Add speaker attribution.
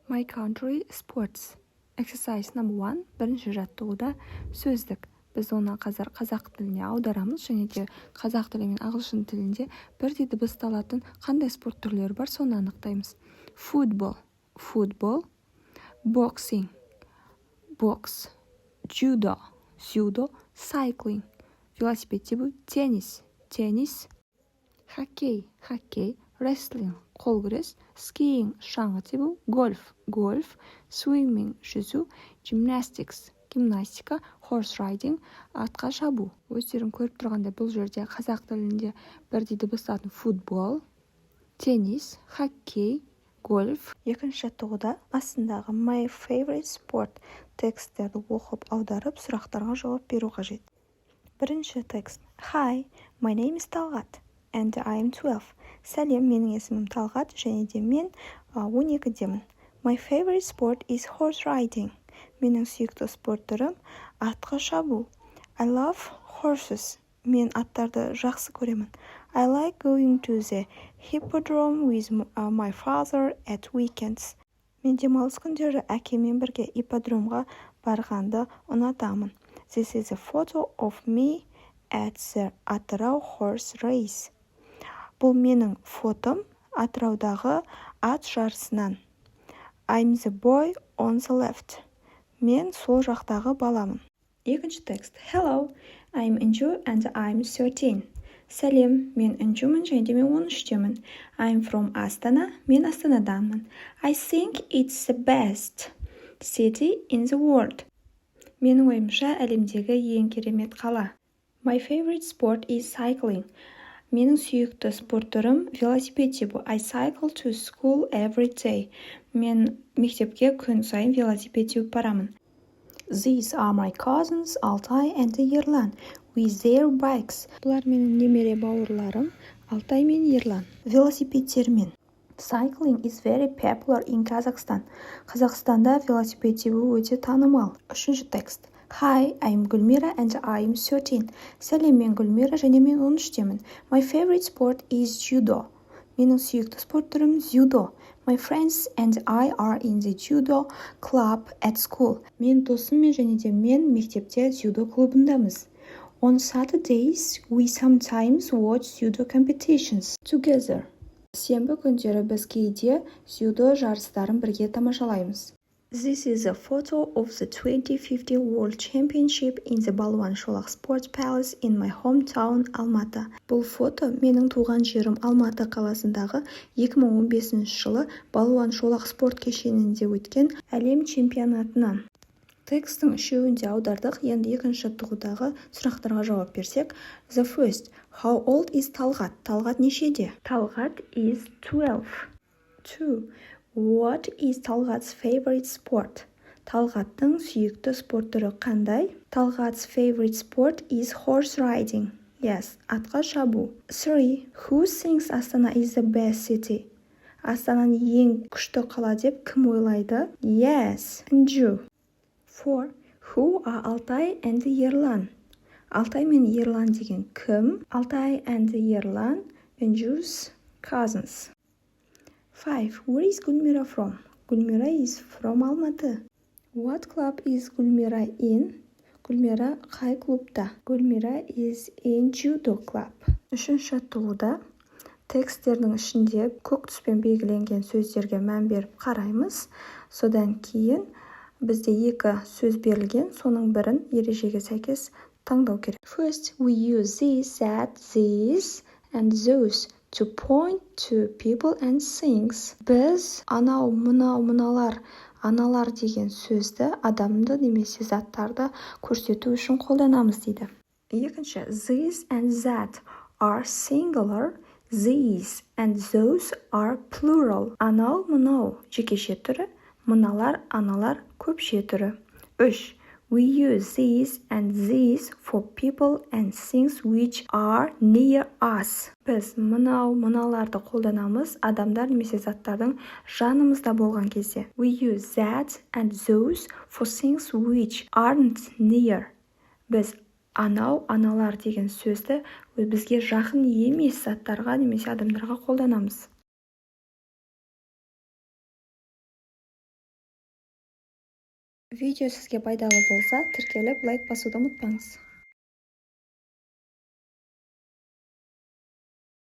Speaker 1: My country sports. Exercise number 1. Бірінші жаттығуда сөздік. Біз оны қазір қазақ тіліне аударамыз, және де қазақ тілі мен ағылшын тілінде бірдей дыбысталатын қандай спорт түрлері бар, соны анықтаймыз. Football, football. Boxing, box. Judo, judo. Cycling, велосипед тебу. Теннис, теннис. Хоккей, хоккей. Wrestling, қол күрес. Skiing, шаңғы тебу. Golf, golf. Swimming, жүзу. Gymnastics, гимнастика. Horse riding, атқа шабу. Өздерің көріп тұрғандай, бұл жерде қазақ тілінде бірдей дыбысталатын футбол, теннис, хоккей, гольф. Екінші жаттығуда астындағы my favorite sport тексттерді оқып аударып сұрақтарға жауап беру қажет. Бірінші текст. Hi, my name is Талғат and I am 12. Сәлем, менің есімім Талғат және де мен 12-демін. My favorite sport is horse riding. Менің сүйікті спорт түрім атқа шабу. I love horses. Мен аттарды жақсы көремін. I like going to the hippodrome with my father at weekends. Мен демалыс күндері әкеммен бірге ипподромға барғанды ұнатамын. This is a photo of me at the Атырау horse race. Бұл менің фотом Атыраудағы ат жарысынан. I'm the boy on the left. Мен сол жақтағы баламын. Екінші текст. Hello, I'm Anju and I'm 13. Сәлем, мен Анжумын және де мен 13-темін. I'm from Астана. Мен Астанаданмын. I think it's the best city in the world. Менің ойымша әлемдегі ең керемет қала. My favorite sport is cycling. Менің сүйікті спорт түрім велосипед тебу. I cycle to school every day. Мен мектепке күн сайын велосипед теуіп барамын. These are my cousins Алтай and Ерлан with their bikes. Бұлар менің немере бауырларым Алтай мен Ерлан велосипедтермен. Cycling is very popular in Kazakhstan. Қазақстанда велосипед тебу өте танымал. Үшінші текст. Hi, I'm Гүлмира and I'm 13. Сәлем, мен Гүлмира және мен 13-темін. My favorite sport is judo. Менің сүйікті спорт түрім дзюдо. My friends and I are in the judo club at school. Мен досыммен және де мен мектепте дзюдо клубындамыз. On Saturdays, we sometimes watch judo competitions together. Сенбі күндері біз кейде дзюдо жарыстарын бірге тамашалаймыз. This is a photo of the 2050 World Championship in the Балуан Шолақ Sports Palace in my hometown Алматы. Бұл фото менің туған жерім Алматы қаласындағы 2015 жылы Балуан Шолақ спорт кешенінде өткен әлем чемпионатынан. Текстің үшеуінде аудардық. Енді екінші жаттығудағы сұрақтарға жауап берсек. The first. How old is Талғат? Талғат нешеде? Талғат is 12. 2. What is Талғат's favorite sport? Талғаттың сүйікті спорт түрі қандай? Талғат's favorite sport is horse riding. Yes, атқа шабу. 3. Who thinks Астана is the best city? Астананы ең күшті қала деп кім ойлайды? Yes, Anju. 4. Who are Алтай and Ерлан? Алтай мен Ерлан деген кім? Алтай and Ерлан, Anju's cousins. 5. Where is Gulmira from? Gulmira is from Алматы. What club is Gulmira in? Gulmira қай клубта? Gulmira is in judo club. Үшінші жаттығуда тексттердің ішінде көк түспен белгіленген сөздерге мән беріп қараймыз. Содан кейін бізде екі сөз берілген, соның бірін ережеге сәйкес таңдау керек. First, we use this, that, these, and those to point to people and things. Біз анау, мынау, мыналар, аналар деген сөзді адамды немесе заттарды көрсету үшін қолданамыз дейді. Екінші, this and that are singular, these and those are plural. Анау, мынау жекеше түрі, мыналар, аналар көпше түрі. 3. We use these and these for people and things which are near us. Біз мынау, мыналарды қолданамыз адамдар немесе заттардың жанымызда болған кезде. We use that and those for things which aren't near. Біз анау, аналар деген сөзді бізге жақын емес заттарға немесе адамдарға қолданамыз. Видео сізге пайдалы болса, тіркеліп лайк басуды ұмытпаңыз.